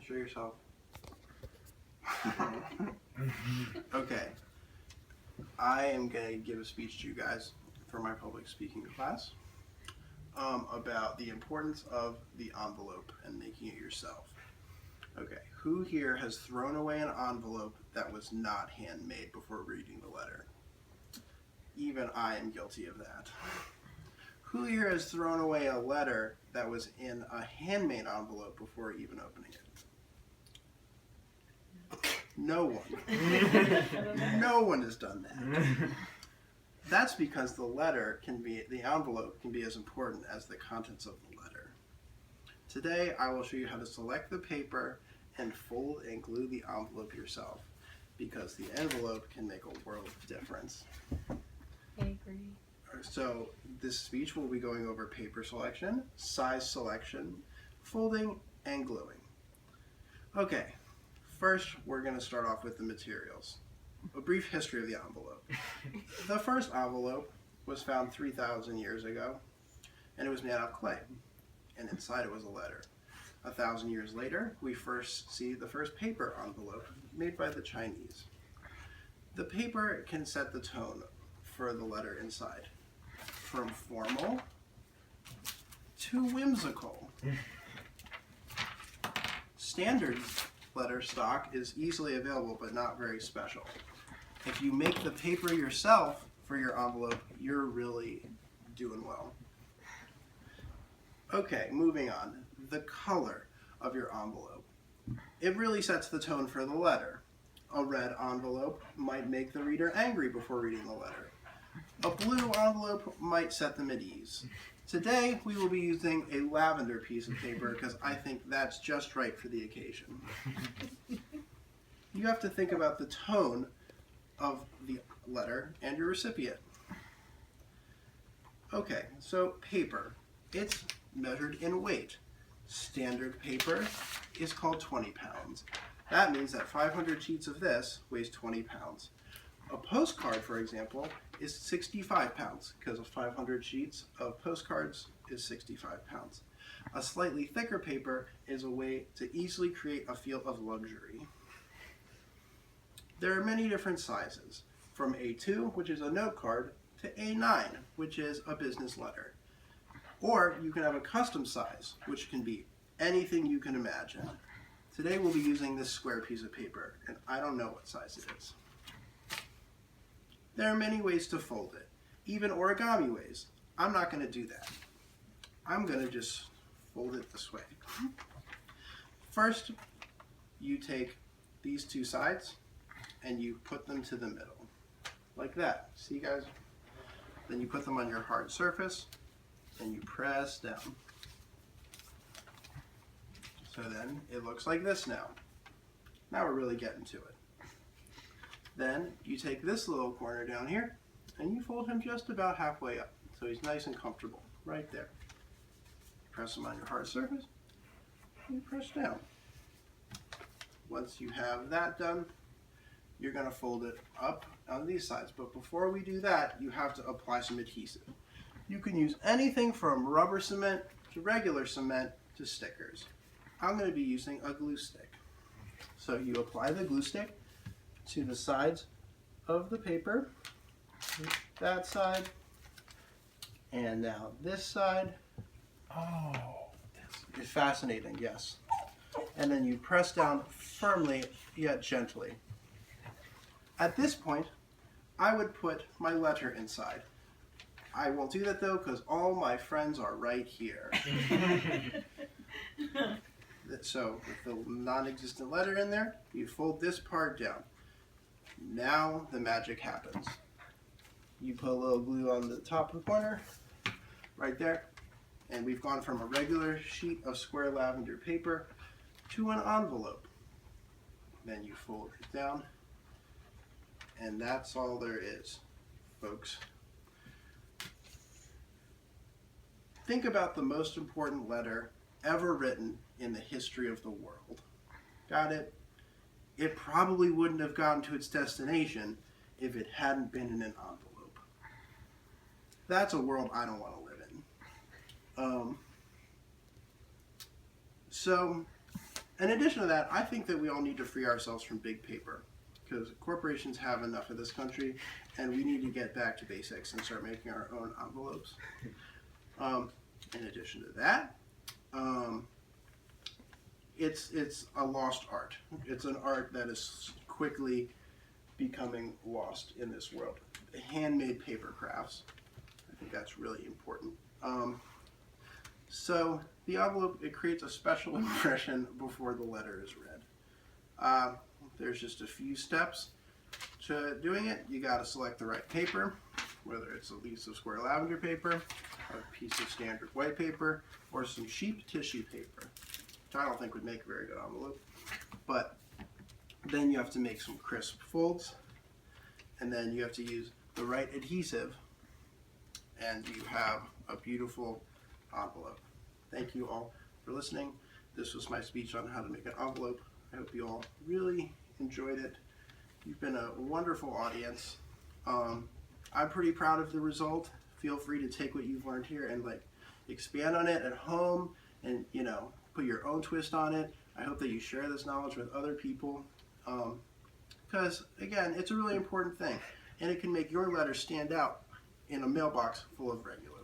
Show yourself. Okay. I am going to give a speech to you guys for my public speaking class about the importance of the envelope and making it yourself. Okay, who here has thrown away an envelope that was not handmade before reading the letter? Even I am guilty of that. Who here has thrown away a letter that was in a handmade envelope before even opening it? No one. No one has done that. That's because the envelope can be as important as the contents of the letter. Today, I will show you how to select the paper and fold and glue the envelope yourself, because the envelope can make a world of difference. I agree. So this speech will be going over paper selection, size selection, folding, and gluing. Okay, first we're going to start off with the materials. A brief history of the envelope. The first envelope was found 3,000 years ago, and it was made out of clay, and inside it was a letter. 1,000 years later, we first see the first paper envelope made by the Chinese. The paper can set the tone for the letter inside, from formal to whimsical. Standard letter stock is easily available but not very special. If you make the paper yourself for your envelope, you're really doing well. Okay, moving on. The color of your envelope. It really sets the tone for the letter. A red envelope might make the reader angry before reading the letter. A blue envelope might set them at ease. Today, we will be using a lavender piece of paper because I think that's just right for the occasion. You have to think about the tone of the letter and your recipient. Okay, so paper. It's measured in weight. Standard paper is called 20 pounds. That means that 500 sheets of this weighs 20 pounds. A postcard, for example, is 65 pounds because of 500 sheets of postcards is 65 pounds. A slightly thicker paper is a way to easily create a feel of luxury. There are many different sizes, from A2, which is a note card, to A9, which is a business letter. Or you can have a custom size, which can be anything you can imagine. Today we'll be using this square piece of paper, and I don't know what size it is. There are many ways to fold it, even origami ways. I'm not going to do that. I'm going to just fold it this way. First, you take these two sides and you put them to the middle, like that. See, guys? Then you put them on your hard surface and you press down. So then it looks like this now. Now we're really getting to it. Then you take this little corner down here and you fold him just about halfway up so he's nice and comfortable right there. Press him on your hard surface and press down. Once you have that done, you're going to fold it up on these sides. But before we do that, you have to apply some adhesive. You can use anything from rubber cement to regular cement to stickers. I'm going to be using a glue stick. So you apply the glue stick to the sides of the paper, that side, and now this side. Oh, It's fascinating, yes. And then you press down firmly yet gently. At this point, I would put my letter inside. I won't do that though because all my friends are right here. So with the non-existent letter in there, you fold this part down. Now the magic happens. You put a little glue on the top of the corner, right there, and we've gone from a regular sheet of square lavender paper to an envelope. Then you fold it down, and that's all there is, folks. Think about the most important letter ever written in the history of the world. Got it? It probably wouldn't have gotten to its destination if it hadn't been in an envelope. That's a world I don't want to live in. So in addition to that, I think that we all need to free ourselves from big paper, because corporations have enough of this country, and we need to get back to basics and start making our own envelopes. In addition to that, it's a lost art. It's an art that is quickly becoming lost in this world. Handmade paper crafts. I think that's really important. So the envelope, it creates a special impression before the letter is read. There's just a few steps to doing it. You got to select the right paper, whether it's a piece of square lavender paper, a piece of standard white paper, or some sheep tissue paper, which I don't think would make a very good envelope. But then you have to make some crisp folds, and then you have to use the right adhesive, and you have a beautiful envelope. Thank you all for listening. This was my speech on how to make an envelope. I hope you all really enjoyed it. You've been a wonderful audience. I'm pretty proud of the result. Feel free to take what you've learned here and expand on it at home and put your own twist on it. I hope that you share this knowledge with other people, because again, it's a really important thing, and it can make your letter stand out in a mailbox full of regulars.